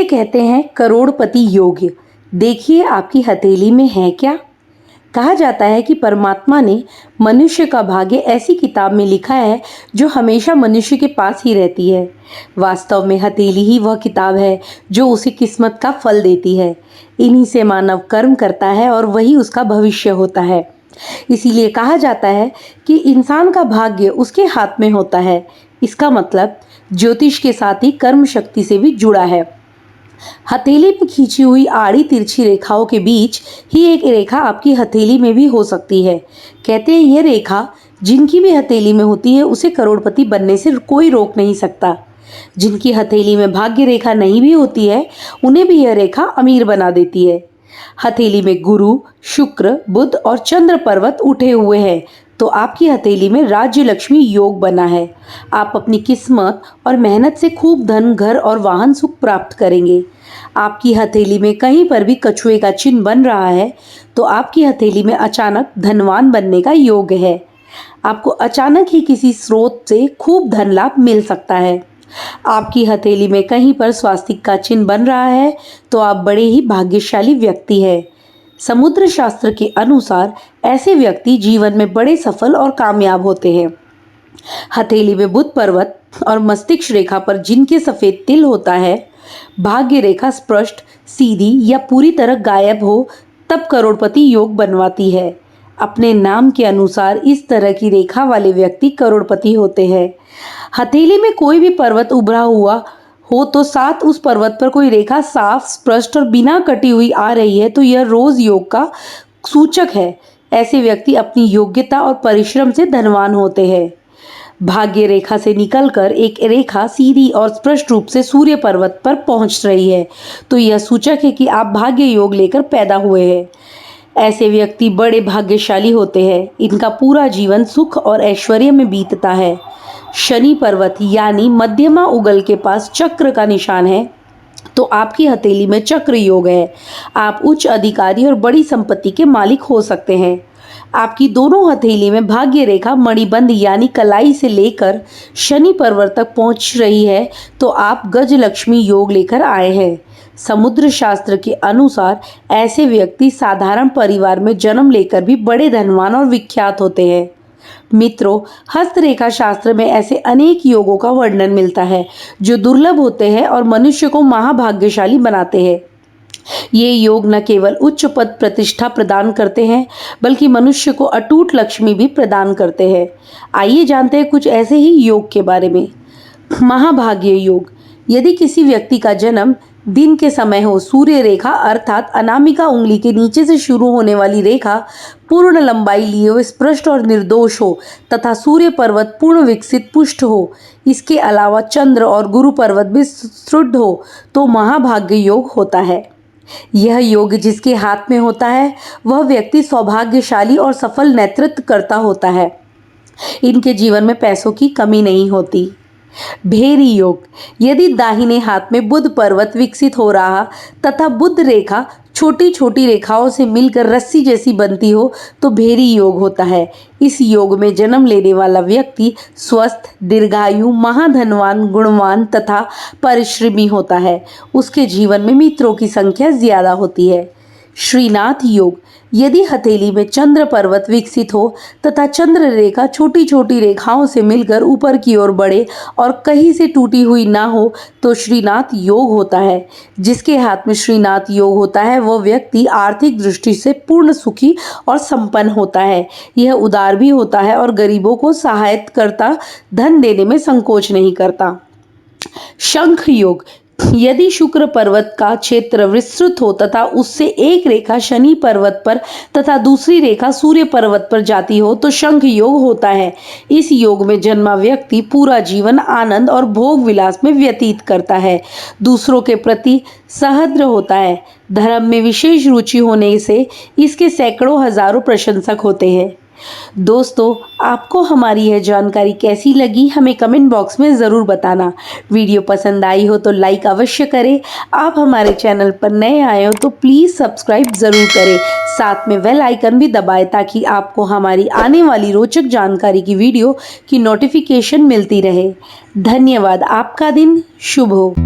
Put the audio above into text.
कहते हैं करोड़पति योग। देखिए आपकी हथेली में है क्या। कहा जाता है कि परमात्मा ने मनुष्य का भाग्य ऐसी किताब में लिखा है जो हमेशा मनुष्य के पास ही रहती है। वास्तव में हथेली ही वह किताब है जो उसे किस्मत का फल देती है। इन्हीं से मानव कर्म करता है और वही उसका भविष्य होता है। इसीलिए कहा जाता है कि इंसान का भाग्य उसके हाथ में होता है। इसका मतलब ज्योतिष के साथ ही कर्म शक्ति से भी जुड़ा है। हथेली में खींची हुई आड़ी तिरछी रेखाओं के बीच ही एक रेखा आपकी हथेली में भी हो सकती है। कहते हैं यह रेखा जिनकी भी हथेली में होती है उसे करोड़पति बनने से कोई रोक नहीं सकता। जिनकी हथेली में भाग्य रेखा नहीं भी होती है उन्हें भी यह रेखा अमीर बना देती है। हथेली में गुरु, शुक्र, बुध और चंद्र पर्वत उठे हुए हैं तो आपकी हथेली में राज्य लक्ष्मी योग बना है। आप अपनी किस्मत और मेहनत से खूब धन, घर और वाहन सुख प्राप्त करेंगे। आपकी हथेली में कहीं पर भी कछुए का चिन्ह बन रहा है तो आपकी हथेली में अचानक धनवान बनने का योग है। आपको अचानक ही किसी स्रोत से खूब धन लाभ मिल सकता है। आपकी हथेली में कहीं पर स्वास्तिक का चिन्ह बन रहा है तो आप बड़े ही भाग्यशाली व्यक्ति हैं। समुद्र शास्त्र के अनुसार ऐसे व्यक्ति जीवन में बड़े सफल और कामयाब होते हैं। हथेली में बुध पर्वत और मस्तिष्क रेखा पर जिनके सफेद तिल होता है, भाग्य रेखा स्पष्ट, सीधी या पूरी तरह गायब हो तब करोड़पति योग बनवाती है। अपने नाम के अनुसार इस तरह की रेखा वाले व्यक्ति करोड़पति होते हैं। हथेली में कोई भी पर्वत उभरा हुआ हो तो साथ उस पर्वत पर कोई रेखा साफ, स्पष्ट और बिना कटी हुई आ रही है तो यह रोज योग का सूचक है। ऐसे व्यक्ति अपनी योग्यता और परिश्रम से धनवान होते हैं। भाग्य रेखा से निकलकर एक रेखा सीधी और स्पष्ट रूप से सूर्य पर्वत पर पहुंच रही है तो यह सूचक है कि आप भाग्य योग लेकर पैदा हुए हैं। ऐसे व्यक्ति बड़े भाग्यशाली होते हैं। इनका पूरा जीवन सुख और ऐश्वर्य में बीतता है। शनि पर्वत यानी मध्यमा उगल के पास चक्र का निशान है तो आपकी हथेली में चक्र योग है। आप उच्च अधिकारी और बड़ी संपत्ति के मालिक हो सकते हैं। आपकी दोनों हथेली में भाग्य रेखा मणिबंध यानी कलाई से लेकर शनि पर्वत तक पहुंच रही है तो आप गजलक्ष्मी योग लेकर आए हैं। समुद्र शास्त्र के अनुसार ऐसे व्यक्ति साधारण परिवार में जन्म लेकर भी बड़े धनवान और विख्यात होते हैं। मित्रों, हस्तरेखा शास्त्र में ऐसे अनेक योगों का वर्णन मिलता है जो दुर्लभ होते हैं और मनुष्य को महाभाग्यशाली बनाते हैं। ये योग न केवल उच्च पद प्रतिष्ठा प्रदान करते हैं बल्कि मनुष्य को अटूट लक्ष्मी भी प्रदान करते हैं। आइए जानते हैं कुछ ऐसे ही योग के बारे में। महाभाग्य योग। यदि किसी व्यक्ति का जन्म दिन के समय हो, सूर्य रेखा अर्थात अनामिका उंगली के नीचे से शुरू होने वाली रेखा पूर्ण लंबाई लिए हुए स्पष्ट और निर्दोष हो तथा सूर्य पर्वत पूर्ण विकसित पुष्ट हो, इसके अलावा चंद्र और गुरु पर्वत भी सुदृढ़ हो तो महाभाग्य योग होता है। यह योग जिसके हाथ में होता है वह व्यक्ति सौभाग्यशाली और सफल नेतृत्व करता होता है। इनके जीवन में पैसों की कमी नहीं होती। भेरी योग। यदि दाहिने हाथ में बुध पर्वत विकसित हो रहा तथा बुध रेखा छोटी छोटी रेखाओं से मिलकर रस्सी जैसी बनती हो तो भेरी योग होता है। इस योग में जन्म लेने वाला व्यक्ति स्वस्थ, दीर्घायु, महाधनवान, गुणवान तथा परिश्रमी होता है। उसके जीवन में मित्रों की संख्या ज्यादा होती है। श्रीनाथ योग। यदि हथेली में चंद्र पर्वत विकसित हो तथा चंद्र रेखा छोटी छोटी रेखाओं से मिलकर ऊपर की ओर बढ़े और कहीं से टूटी हुई ना हो तो श्रीनाथ योग होता है। जिसके हाथ में श्रीनाथ योग होता है वह व्यक्ति आर्थिक दृष्टि से पूर्ण सुखी और संपन्न होता है। यह उदार भी होता है और गरीबों को सहायता करता, धन देने में संकोच नहीं करता। शंख योग। यदि शुक्र पर्वत का क्षेत्र विस्तृत हो तथा उससे एक रेखा शनि पर्वत पर तथा दूसरी रेखा सूर्य पर्वत पर जाती हो तो शंख योग होता है। इस योग में जन्मा व्यक्ति पूरा जीवन आनंद और भोग विलास में व्यतीत करता है। दूसरों के प्रति सहृदय होता है। धर्म में विशेष रुचि होने से इसके सैकड़ों हजारों प्रशंसक होते हैं। दोस्तों, आपको हमारी यह जानकारी कैसी लगी हमें कमेंट बॉक्स में ज़रूर बताना। वीडियो पसंद आई हो तो लाइक अवश्य करें। आप हमारे चैनल पर नए आए हो तो प्लीज़ सब्सक्राइब ज़रूर करें। साथ में बेल आइकन भी दबाएं ताकि आपको हमारी आने वाली रोचक जानकारी की वीडियो की नोटिफिकेशन मिलती रहे। धन्यवाद। आपका दिन शुभ हो।